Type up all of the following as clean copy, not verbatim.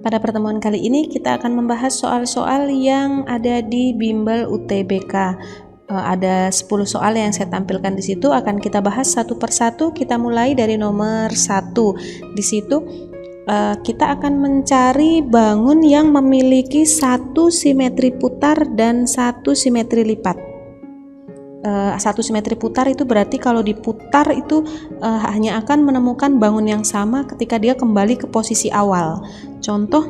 Pada pertemuan kali ini kita akan membahas soal-soal yang ada di bimbel UTBK. Ada 10 soal yang saya tampilkan di situ, akan kita bahas satu persatu. Kita mulai dari nomor 1. Di situ kita akan mencari bangun yang memiliki satu simetri putar dan satu simetri lipat. Satu simetri putar itu berarti kalau diputar itu hanya akan menemukan bangun yang sama ketika dia kembali ke posisi awal. Contoh,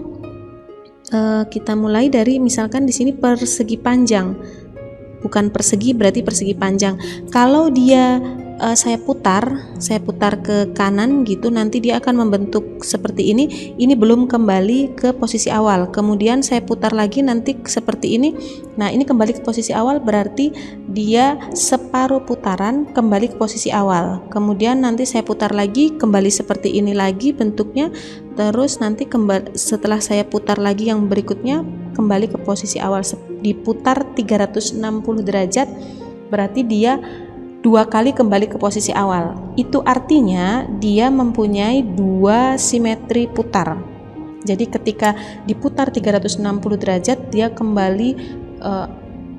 kita mulai dari misalkan di sini persegi panjang, bukan persegi berarti persegi panjang. Kalau dia saya putar ke kanan gitu, nanti dia akan membentuk seperti ini. Ini belum kembali ke posisi awal. Kemudian saya putar lagi nanti seperti ini. Nah, ini kembali ke posisi awal, berarti dia separuh putaran kembali ke posisi awal. Kemudian nanti saya putar lagi, kembali seperti ini lagi bentuknya. Terus nanti setelah saya putar lagi yang berikutnya kembali ke posisi awal, diputar 360 derajat, berarti dia 2 kali kembali ke posisi awal. Itu artinya dia mempunyai 2 simetri putar. Jadi ketika diputar 360 derajat dia kembali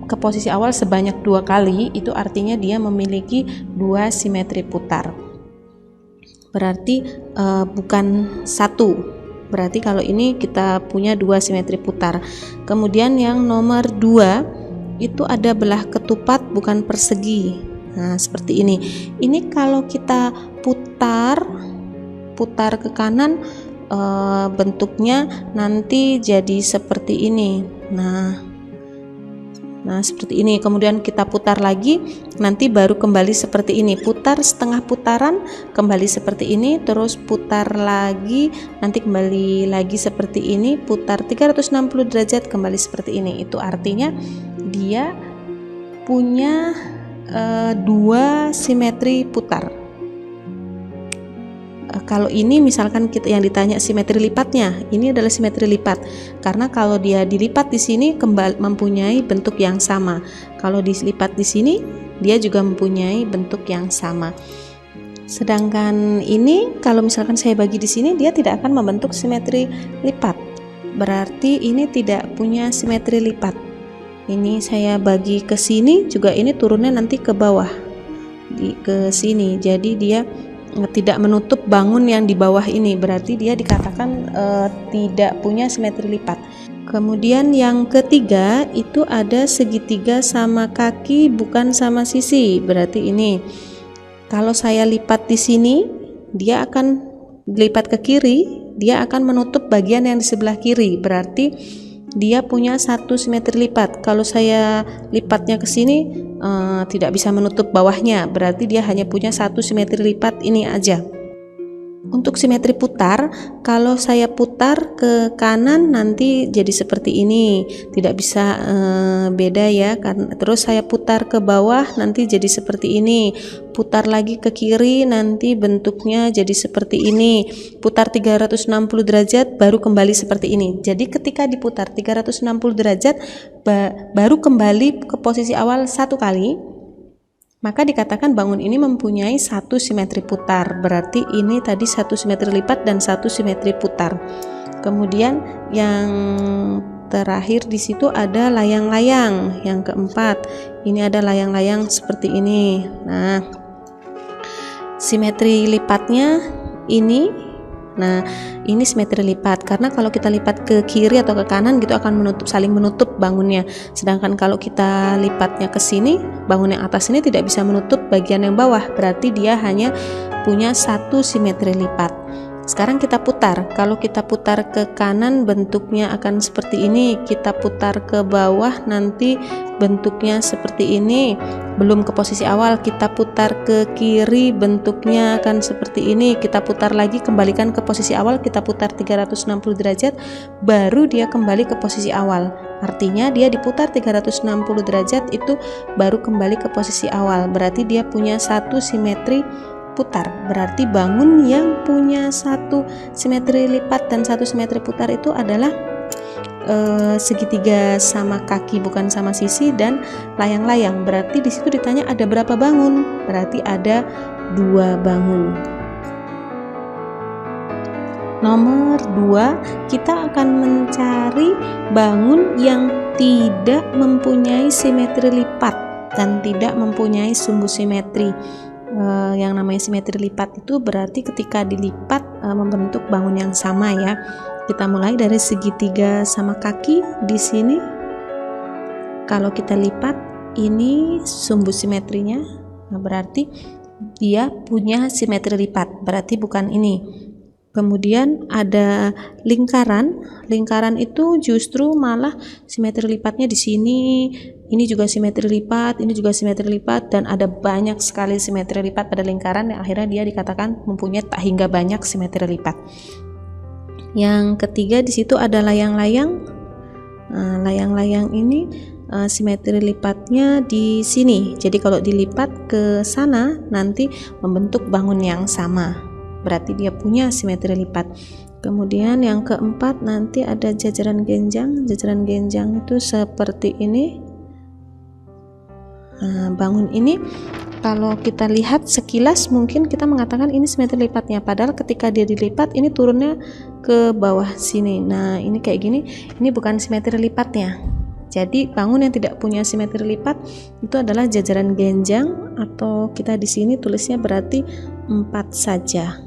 ke posisi awal sebanyak 2 kali, itu artinya dia memiliki 2 simetri putar. Berarti bukan 1. Berarti kalau ini kita punya 2 simetri putar. Kemudian yang nomor 2 itu ada belah ketupat bukan persegi. Nah, seperti ini. Ini kalau kita putar ke kanan, bentuknya nanti jadi seperti ini. Nah, seperti ini. Kemudian kita putar lagi, nanti baru kembali seperti ini. Putar setengah putaran, kembali seperti ini. Terus putar lagi, nanti kembali lagi seperti ini. Putar 360 derajat, kembali seperti ini. Itu artinya dia punya 2 simetri putar. Kalau ini misalkan kita yang ditanya simetri lipatnya, ini adalah simetri lipat karena kalau dia dilipat di sini mempunyai bentuk yang sama. Kalau dilipat di sini dia juga mempunyai bentuk yang sama. Sedangkan ini kalau misalkan saya bagi di sini dia tidak akan membentuk simetri lipat. Berarti ini tidak punya simetri lipat. Ini saya bagi ke sini juga, ini turunnya nanti ke bawah ke sini, jadi dia tidak menutup bangun yang di bawah ini, berarti dia dikatakan tidak punya simetri lipat. Kemudian yang ketiga itu ada segitiga sama kaki bukan sama sisi, berarti ini kalau saya lipat di sini dia akan lipat ke kiri, dia akan menutup bagian yang di sebelah kiri, berarti dia punya 1 simetri lipat. Kalau saya lipatnya ke sini tidak bisa menutup bawahnya, berarti dia hanya punya 1 simetri lipat ini aja. Untuk simetri putar, kalau saya putar ke kanan nanti jadi seperti ini, tidak bisa beda ya kan. Terus saya putar ke bawah nanti jadi seperti ini, putar lagi ke kiri nanti bentuknya jadi seperti ini, putar 360 derajat baru kembali seperti ini. Jadi ketika diputar 360 derajat baru kembali ke posisi awal 1 kali, maka dikatakan bangun ini mempunyai 1 simetri putar. Berarti ini tadi 1 simetri lipat dan 1 simetri putar. Kemudian yang terakhir di situ ada layang-layang. Yang keempat, ini ada layang-layang seperti ini. Nah, simetri lipatnya ini. Nah, ini simetri lipat karena kalau kita lipat ke kiri atau ke kanan gitu akan saling menutup bangunnya. Sedangkan kalau kita lipatnya ke sini, bangun yang atas ini tidak bisa menutup bagian yang bawah. Berarti dia hanya punya 1 simetri lipat. Sekarang kita putar. Kalau kita putar ke kanan bentuknya akan seperti ini. Kita putar ke bawah nanti bentuknya seperti ini. Belum ke posisi awal, kita putar ke kiri bentuknya akan seperti ini. Kita putar lagi, kembalikan ke posisi awal, kita putar 360 derajat baru dia kembali ke posisi awal. Artinya dia diputar 360 derajat itu baru kembali ke posisi awal. Berarti dia punya 1 simetri putar. Berarti bangun yang punya 1 simetri lipat dan 1 simetri putar itu adalah segitiga sama kaki bukan sama sisi dan layang-layang. Berarti di situ ditanya ada berapa bangun? Berarti ada 2 bangun. Nomor 2, kita akan mencari bangun yang tidak mempunyai simetri lipat dan tidak mempunyai sumbu simetri. Yang namanya simetri lipat itu berarti ketika dilipat membentuk bangun yang sama ya. Kita mulai dari segitiga sama kaki di sini. Kalau kita lipat, ini sumbu simetrinya, berarti dia punya simetri lipat, berarti bukan ini. Kemudian ada lingkaran itu justru malah simetri lipatnya di sini. Ini juga simetri lipat, ini juga simetri lipat, dan ada banyak sekali simetri lipat pada lingkaran yang akhirnya dia dikatakan mempunyai tak hingga banyak simetri lipat. Yang ketiga di situ ada layang-layang. Layang-layang ini simetri lipatnya di sini. Jadi kalau dilipat ke sana nanti membentuk bangun yang sama. Berarti dia punya simetri lipat. Kemudian yang keempat nanti ada jajaran genjang. Jajaran genjang itu seperti ini. Bangun ini kalau kita lihat sekilas mungkin kita mengatakan ini simetri lipatnya, padahal ketika dia dilipat ini turunnya ke bawah sini. Nah ini kayak gini, ini bukan simetri lipatnya. Jadi bangun yang tidak punya simetri lipat itu adalah jajaran genjang, atau kita di sini tulisnya berarti 4 saja.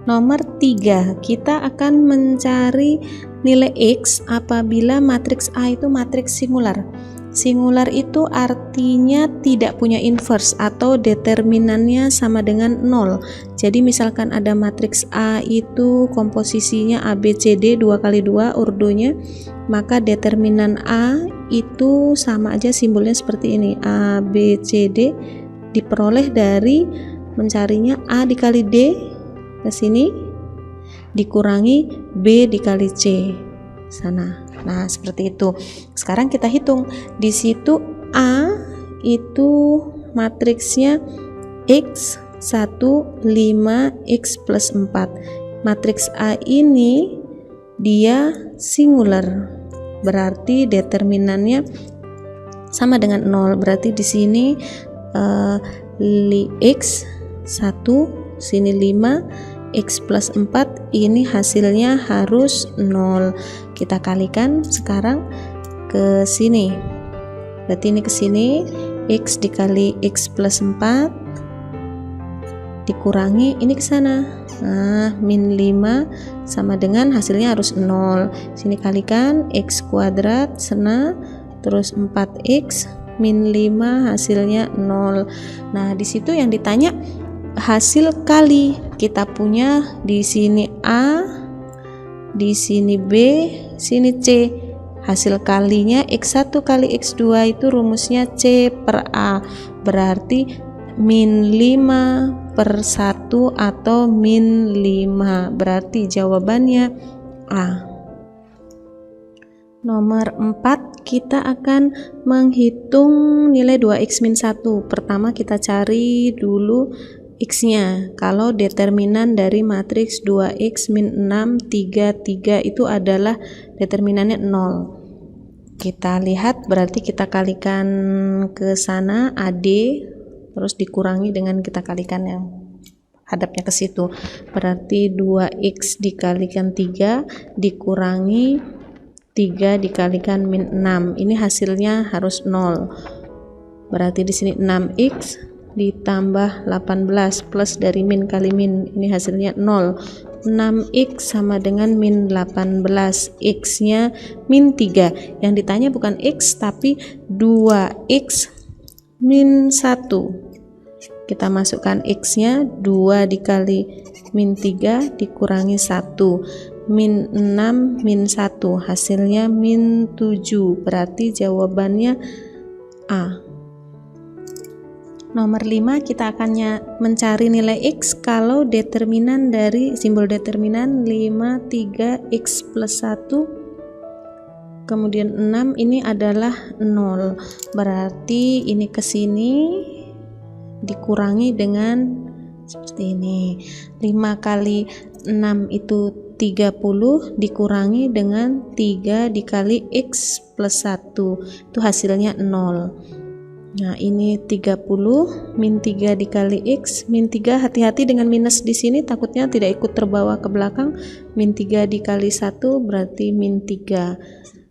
Nomor 3, kita akan mencari nilai X apabila matriks A itu matriks singular. Singular itu artinya tidak punya inverse atau determinannya sama dengan 0. Jadi misalkan ada matriks A itu komposisinya ABCD 2x2 urdonya, maka determinan A itu sama aja simbolnya seperti ini. ABCD diperoleh dari mencarinya A dikali D ke sini dikurangi B dikali C sana. Nah, seperti itu. Sekarang kita hitung. Di situ A itu matriksnya X 1, 5, X plus 4. Matriks A ini dia singular. Berarti determinannya sama dengan 0. Berarti di sini X 1, sini 5, X plus 4, ini hasilnya harus 0. Kita kalikan sekarang ke sini. Berarti ini ke sini, X dikali X plus 4 dikurangi ini ke sana. Nah, min 5 sama dengan hasilnya harus 0. Sini kalikan X kuadrat sana, terus 4X min 5 hasilnya 0. Nah, di situ yang ditanya hasil kali. Kita punya di sini A, di sini B, sini C. Hasil kalinya X1 kali X2 itu rumusnya C per A. Berarti min 5 per 1 atau min 5. Berarti jawabannya A. Nomor 4, kita akan menghitung nilai 2x min 1. Pertama kita cari dulu X-nya. Kalau determinan dari matriks 2x min 6, 3, 3 itu adalah determinannya 0. Kita lihat, berarti kita kalikan ke sana AD, terus dikurangi dengan kita kalikan yang hadapnya ke situ. Berarti 2x dikalikan 3 dikurangi 3 dikalikan min 6. Ini hasilnya harus 0. Berarti di sini 6x ditambah 18 plus dari min kali min, ini hasilnya 0. 6x sama dengan min 18, x nya min 3. Yang ditanya bukan x tapi 2x min 1. Kita masukkan x nya 2 dikali min 3 dikurangi 1, min 6 min 1 hasilnya min 7. Berarti jawabannya A. Nomor 5, kita akan mencari nilai X kalau determinan dari simbol determinan 5, 3, X plus 1, kemudian 6 ini adalah 0. Berarti ini ke sini dikurangi dengan seperti ini. 5 kali 6 itu 30 dikurangi dengan 3 dikali X plus 1. Itu hasilnya 0. Nah, ini 30 min 3 dikali X min 3, hati-hati dengan minus di sini takutnya tidak ikut terbawa ke belakang. Min 3 dikali 1 berarti min 3.